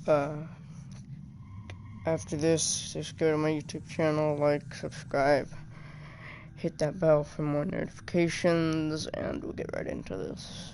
After this, just go to my YouTube channel, like, subscribe, hit that bell for more notifications, and we'll get right into this.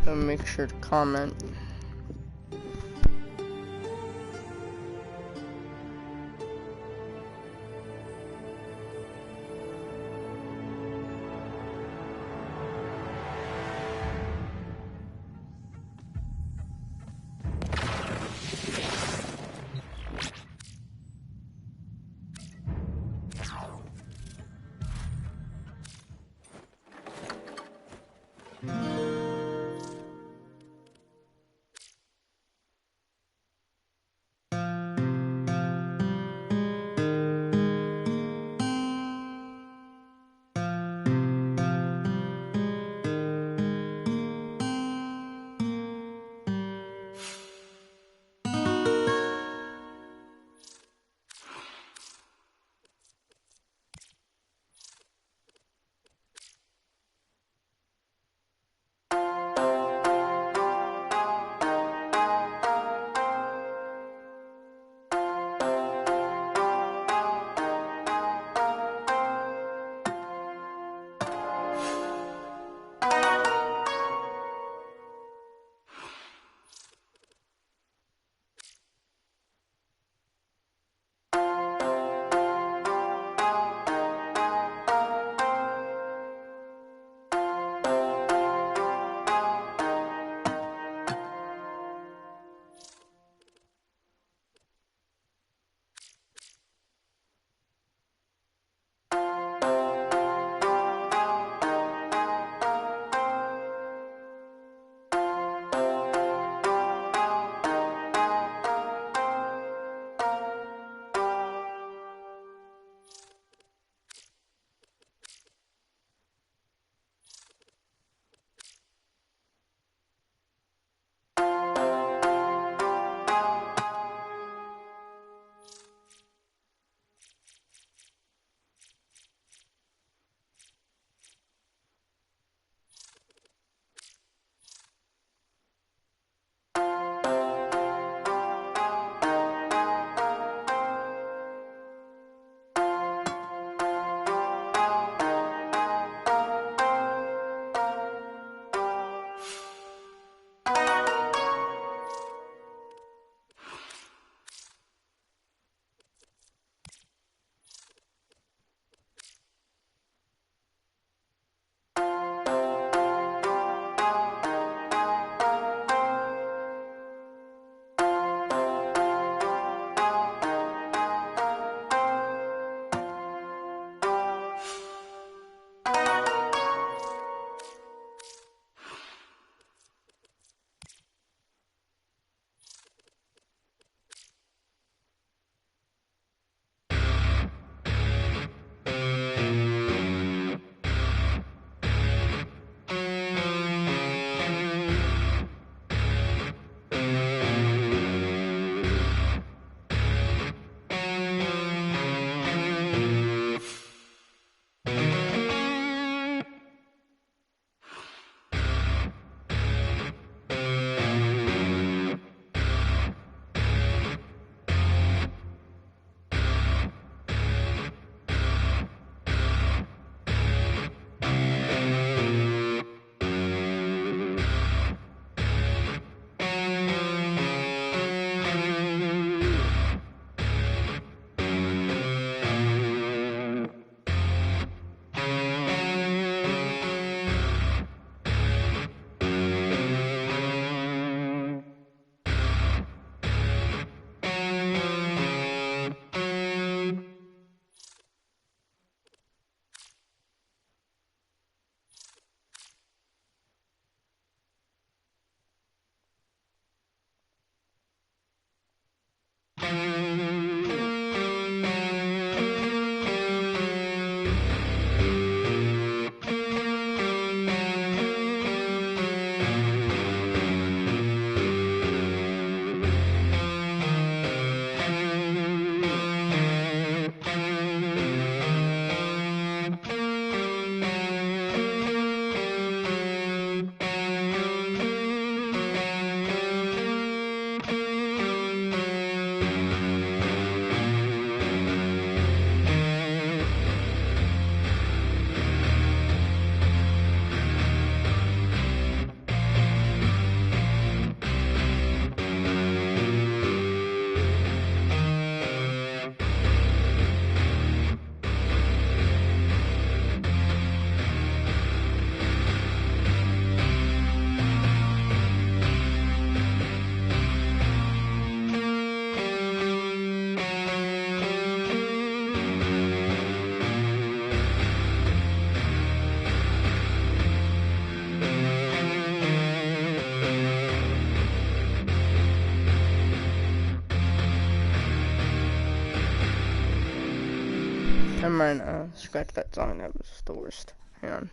And make sure to comment. Never mind, scratch that song, that was the worst. Hang on.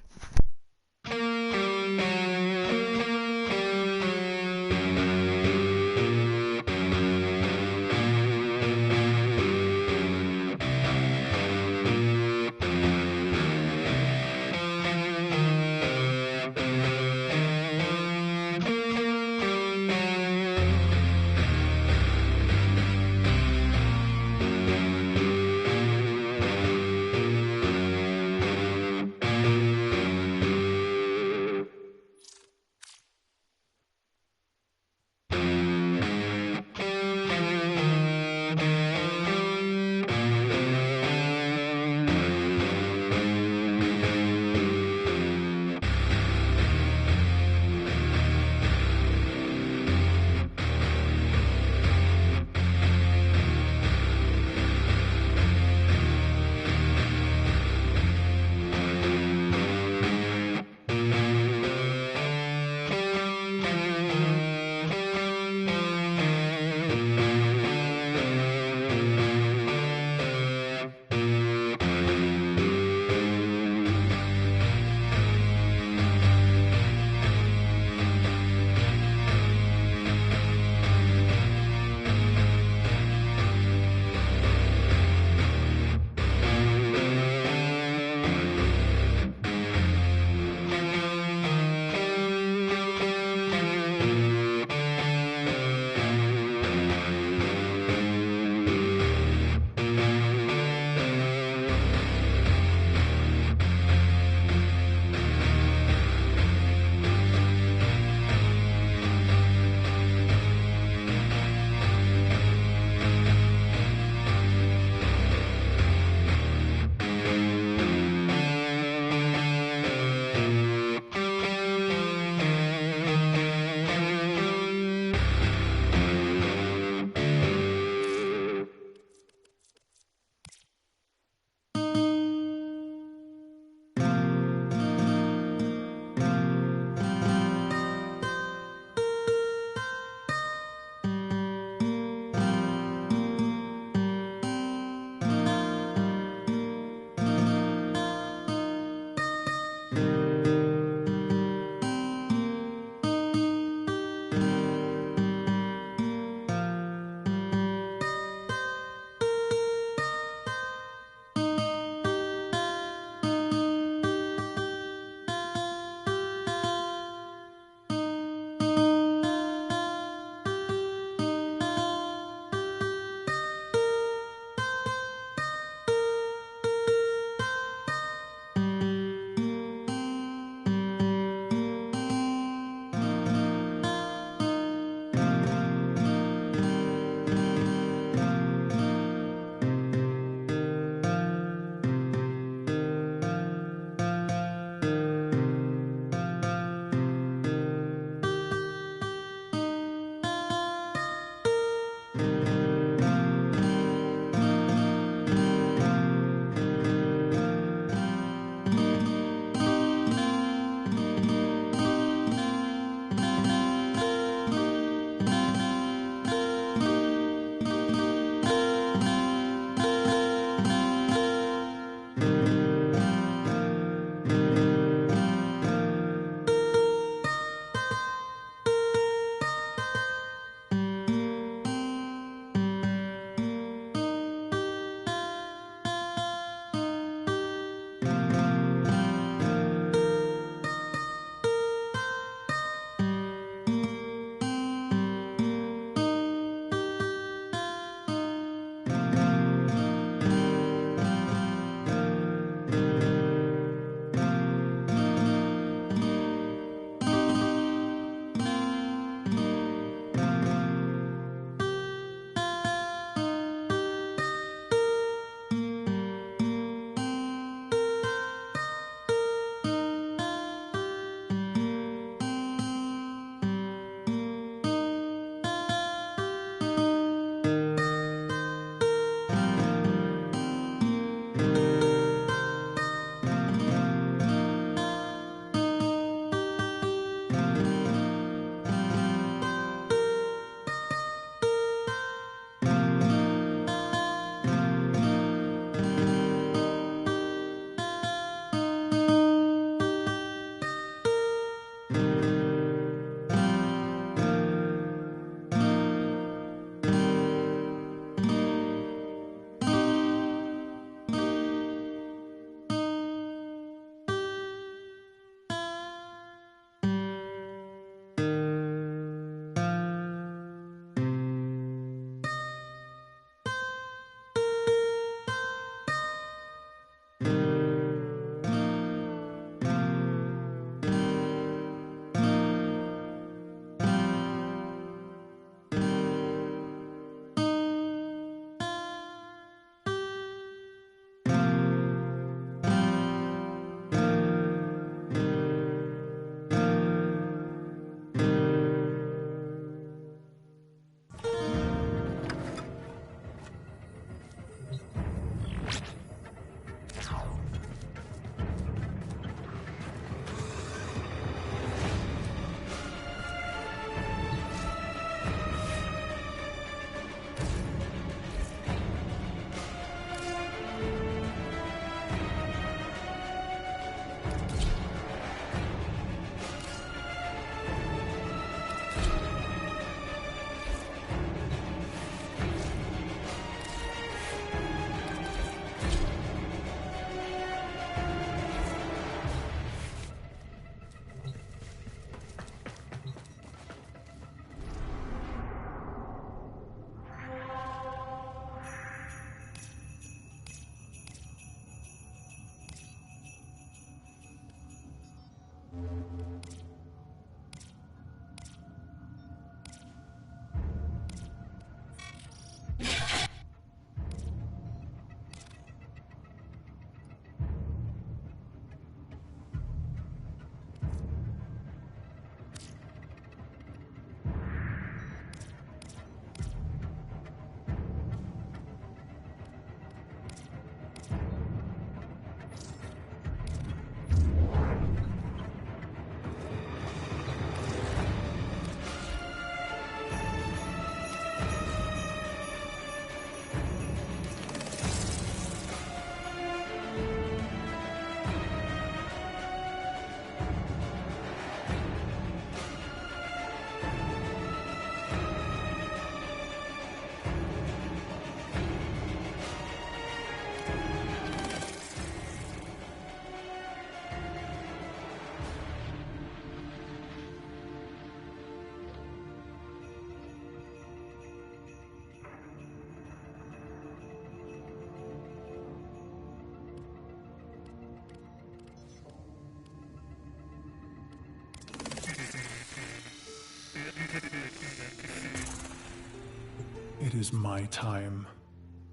is my time.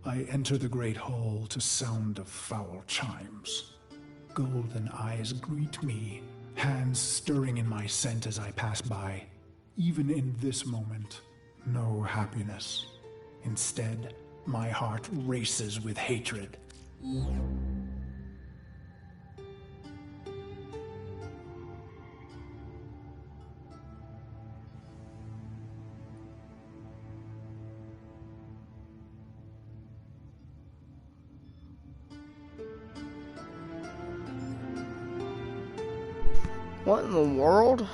I enter the great hall to sound of foul chimes. Golden eyes greet me, hands stirring in my scent as I pass by. Even in this moment, no happiness. Instead, my heart races with hatred. What in the world?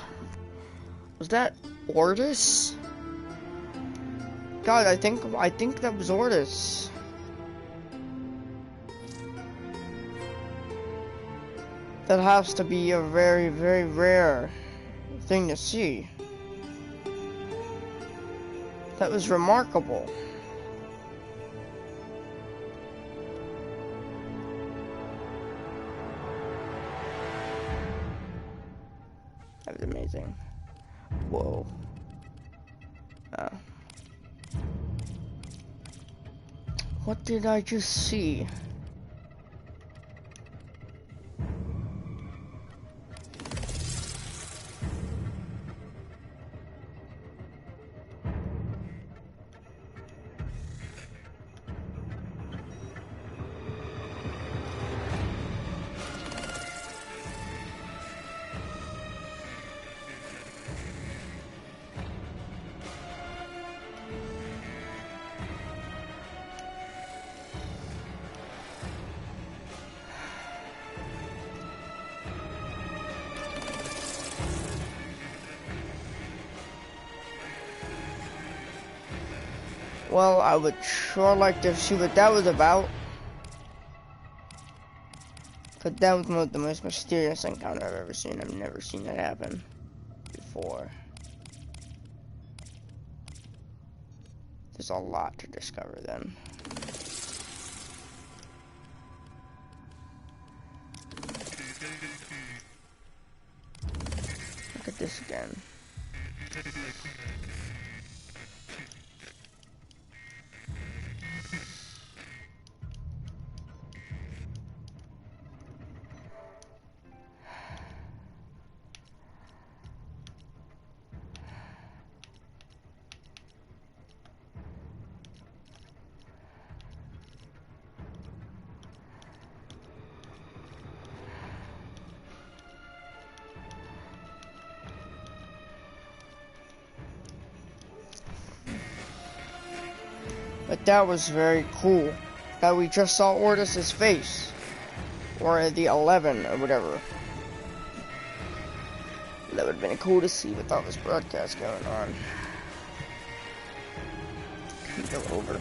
Was that Ortis? God, I think that was Ortis. That has to be a very, very rare thing to see. That was remarkable. That was amazing. Whoa. What did I just see? Well, I would sure like to see what that was about. But that was one of the most mysterious encounter I've ever seen. I've never seen that happen before. There's a lot to discover then. Look at this again. But that was very cool that we just saw Ortis's face, or the 11 or whatever. That would have been cool to see with all this broadcast going on. Go over.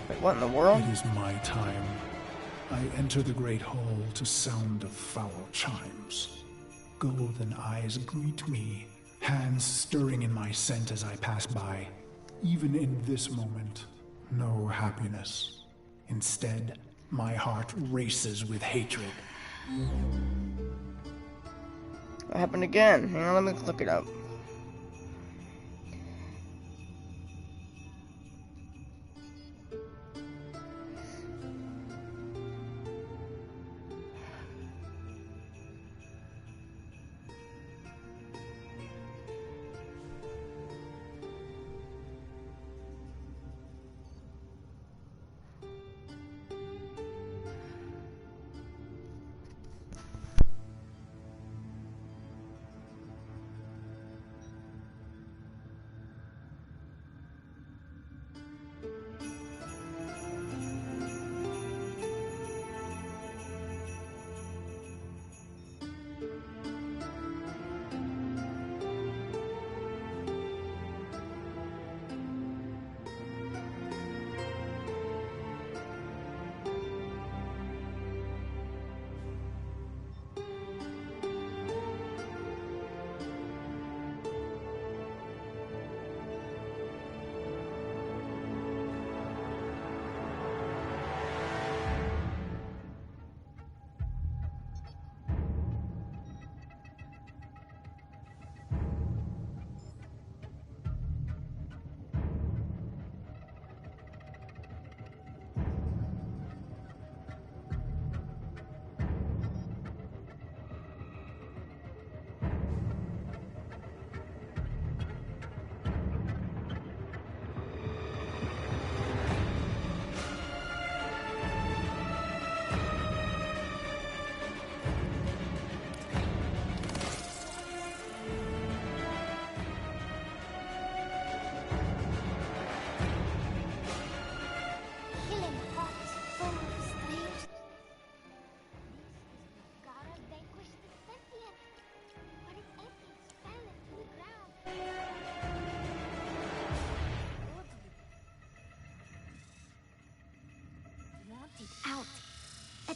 Wait, what in the world? It is my time. I enter the great hall to sound of foul chimes. Golden eyes greet me, hands stirring in my scent as I pass by. Even in this moment, no happiness. Instead, my heart races with hatred. What happened again? Hang on, let me look it up.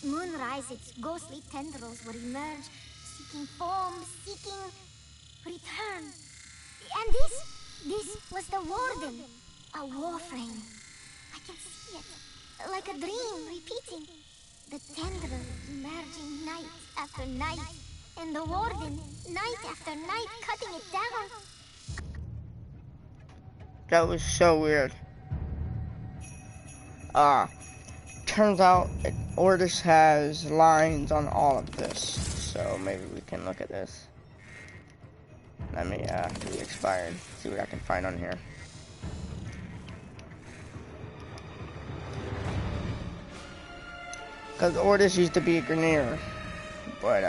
moonrise, its ghostly tendrils would emerge, seeking form, seeking return. And this was the warden, a warframe. I can see it, like a dream repeating. The tendril emerging night after night, and the warden, night after night, cutting it down. That was so weird. Turns out Ordis has lines on all of this, so maybe we can look at this. Let me do expired, see what I can find on here. Because Ordis used to be a Grineer, but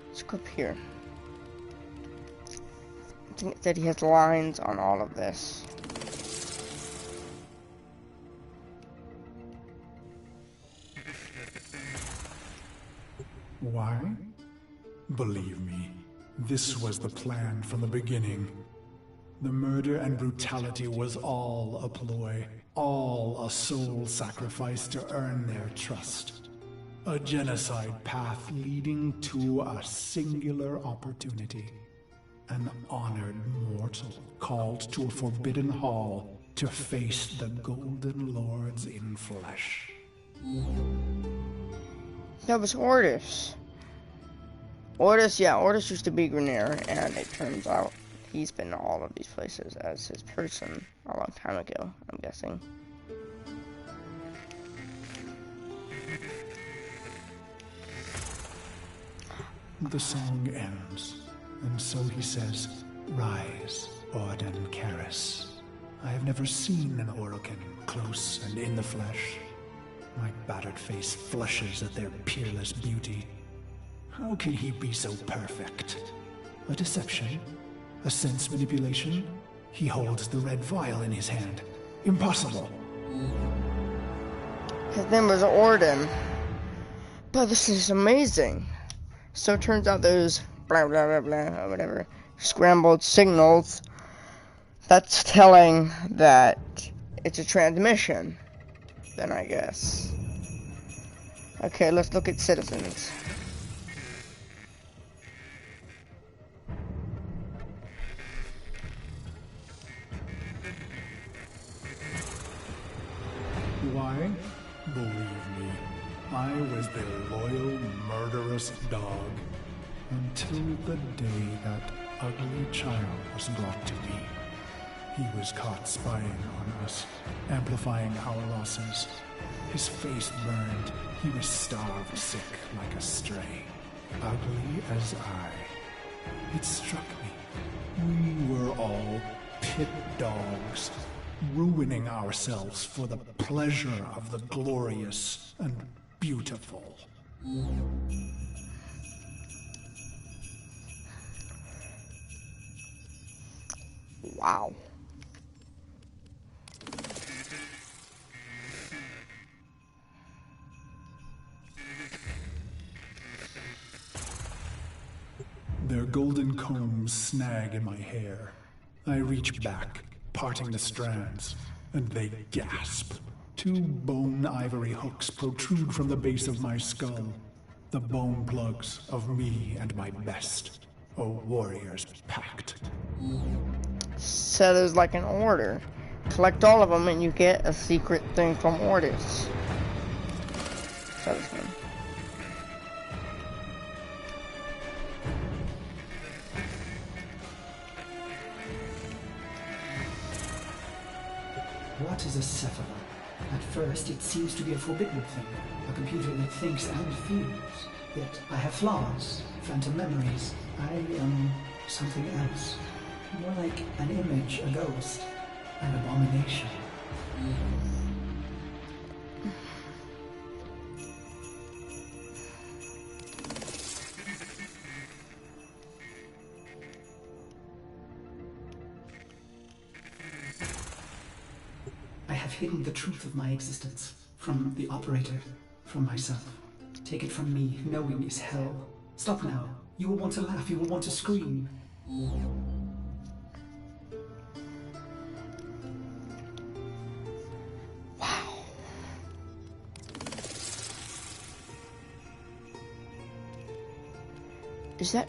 let's go up here. I think it said he has lines on all of this. Why? Believe me, this was the plan from the beginning. The murder and brutality was all a ploy, all a soul sacrifice to earn their trust. A genocide path leading to a singular opportunity. An honored mortal called to a forbidden hall to face the Golden Lords in flesh. That was Ordis. Ordis used to be Grineer, and it turns out he's been to all of these places as his person a long time ago, I'm guessing. The song ends, and so he says, "Rise, Orden Karis. I have never seen an Orokin close and in the flesh. My battered face flushes at their peerless beauty. How can he be so perfect? A deception? A sense manipulation? He holds the red vial in his hand. Impossible." His name was Orden. But this is amazing. So it turns out those blah blah blah blah or whatever scrambled signals, that's telling that it's a transmission. Then I guess. Okay, let's look at citizens. Why? Believe me, I was their loyal, murderous dog. Until the day that ugly child was brought to me. He was caught spying on us, amplifying our losses. His face burned. He was starved sick like a stray. Ugly as I. It struck me. We were all pit dogs, ruining ourselves for the pleasure of the glorious and beautiful. Wow. Their golden combs snag in my hair. I reach back, parting the strands, and they gasp. Two bone ivory hooks protrude from the base of my skull. The bone plugs of me and my best. A warrior's pact. So there's like an order. Collect all of them and you get a secret thing from Ordis. So this one. What is a Sephira? At first, it seems to be a forbidden thing, a computer that thinks and feels. Yet I have flaws, phantom memories. I am something else. More like an image, a ghost, an abomination. have hidden the truth of my existence. From the operator, from myself. Take it from me, knowing is hell. Stop now. You will want to laugh, you will want to scream. Wow. Is that...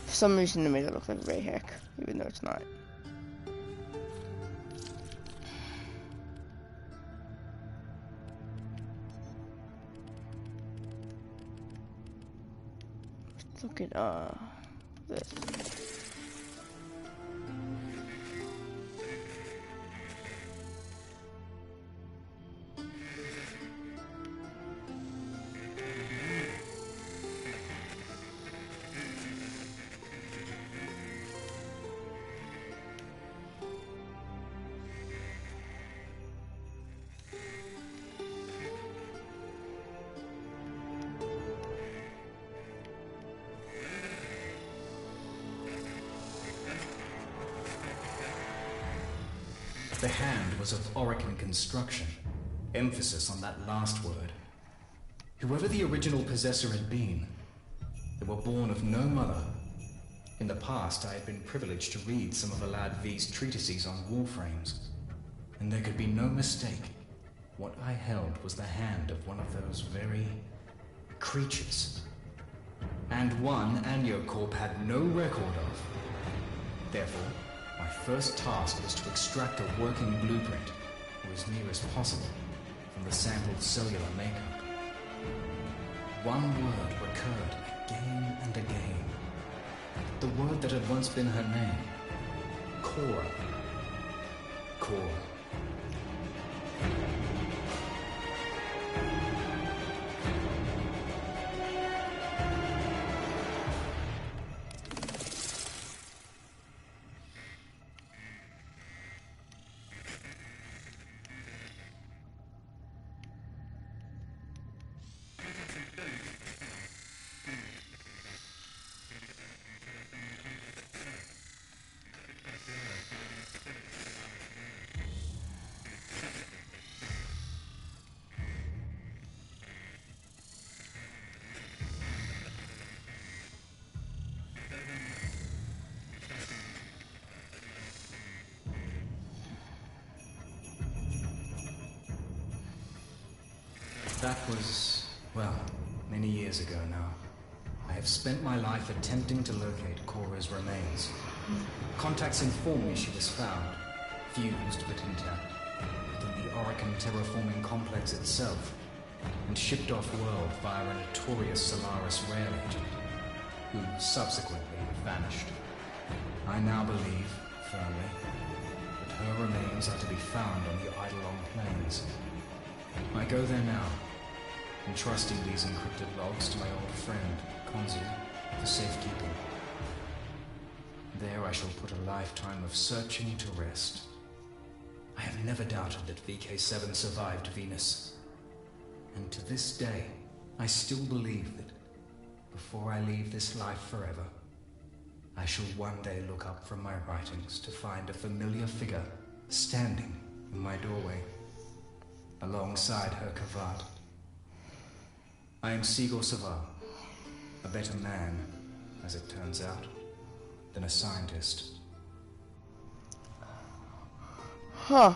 For some reason it made it look like Ray Heck, even though it's not. Let's look at this. The hand was of Orokin construction. Emphasis on that last word. Whoever the original possessor had been, they were born of no mother. In the past, I had been privileged to read some of Alad V's treatises on warframes, and there could be no mistake. What I held was the hand of one of those very creatures. And one Aniocorp had no record of. Therefore, my first task was to extract a working blueprint, or as near as possible, from the sampled cellular makeup. One word recurred again and again. The word that had once been her name. Cora. Cora. That was, well, many years ago now. I have spent my life attempting to locate Cora's remains. Contacts informed me she was found, fused but intact, within the Orokin terraforming complex itself, and shipped off-world via a notorious Solaris rail agent, who subsequently vanished. I now believe, firmly, that her remains are to be found on the Eidolon Plains. I go there now, entrusting these encrypted logs to my old friend, Konzu, for safekeeping. There I shall put a lifetime of searching to rest. I have never doubted that VK7 survived Venus. And to this day, I still believe that, before I leave this life forever, I shall one day look up from my writings to find a familiar figure standing in my doorway, alongside her Kavat. I am Sigor Savar, a better man, as it turns out, than a scientist. Huh.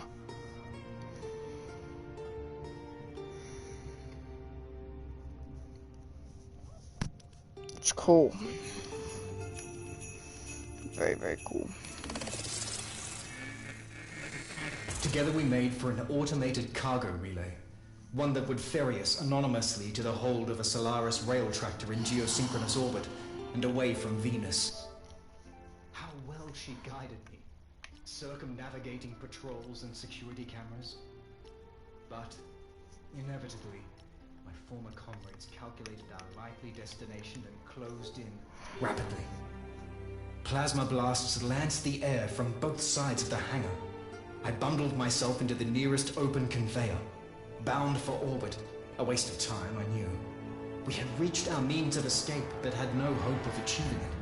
It's cool. Very, very cool. Together we made for an automated cargo relay. One that would ferry us anonymously to the hold of a Solaris rail tractor in geosynchronous orbit and away from Venus. How well she guided me, circumnavigating patrols and security cameras. But, inevitably, my former comrades calculated our likely destination and closed in rapidly. Plasma blasts lanced the air from both sides of the hangar. I bundled myself into the nearest open conveyor, bound for orbit. A waste of time, I knew. We had reached our means of escape, but had no hope of achieving it.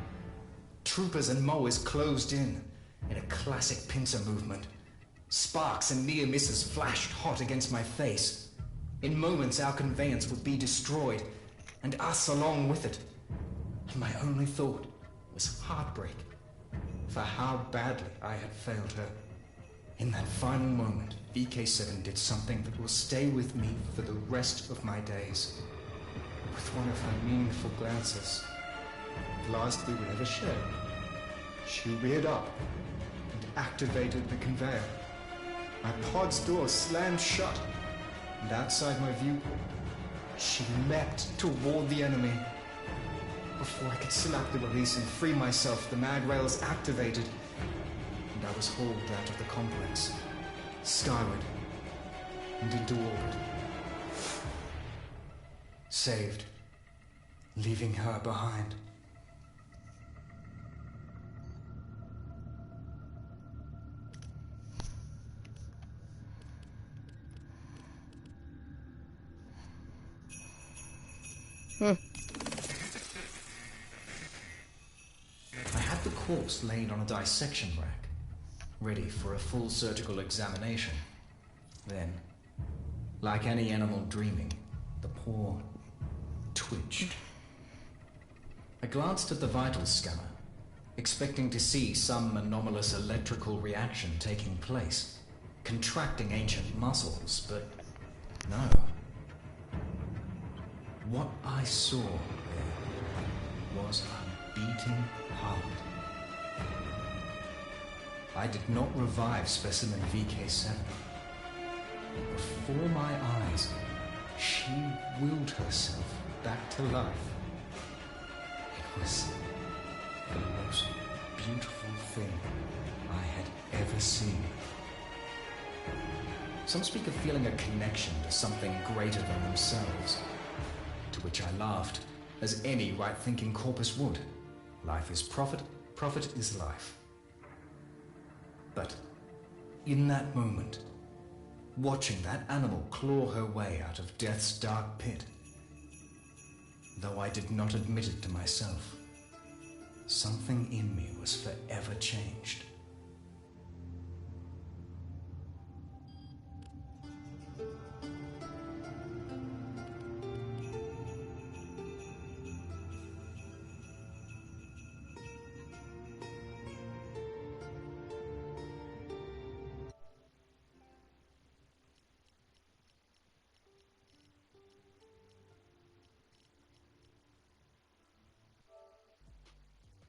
Troopers and mowers closed in a classic pincer movement. Sparks and near misses flashed hot against my face. In moments, our conveyance would be destroyed, and us along with it. And my only thought was heartbreak for how badly I had failed her. In that final moment, VK7 did something that will stay with me for the rest of my days. With one of her meaningful glances, the last we would ever share, she reared up and activated the conveyor. My pod's door slammed shut, and outside my viewport, she leapt toward the enemy. Before I could slap the release and free myself, the mag rails activated, and I was hauled out of the complex, skyward, and into orbit. Saved, leaving her behind. I had the corpse laid on a dissection rack, ready for a full surgical examination. Then, like any animal dreaming, the paw twitched. I glanced at the vital scanner, expecting to see some anomalous electrical reaction taking place, contracting ancient muscles, but no. What I saw there was a beating heart. I did not revive specimen VK7. Before my eyes, she willed herself back to life. It was the most beautiful thing I had ever seen. Some speak of feeling a connection to something greater than themselves, to which I laughed, as any right-thinking corpus would. Life is profit, profit is life. But in that moment, watching that animal claw her way out of death's dark pit, though I did not admit it to myself, something in me was forever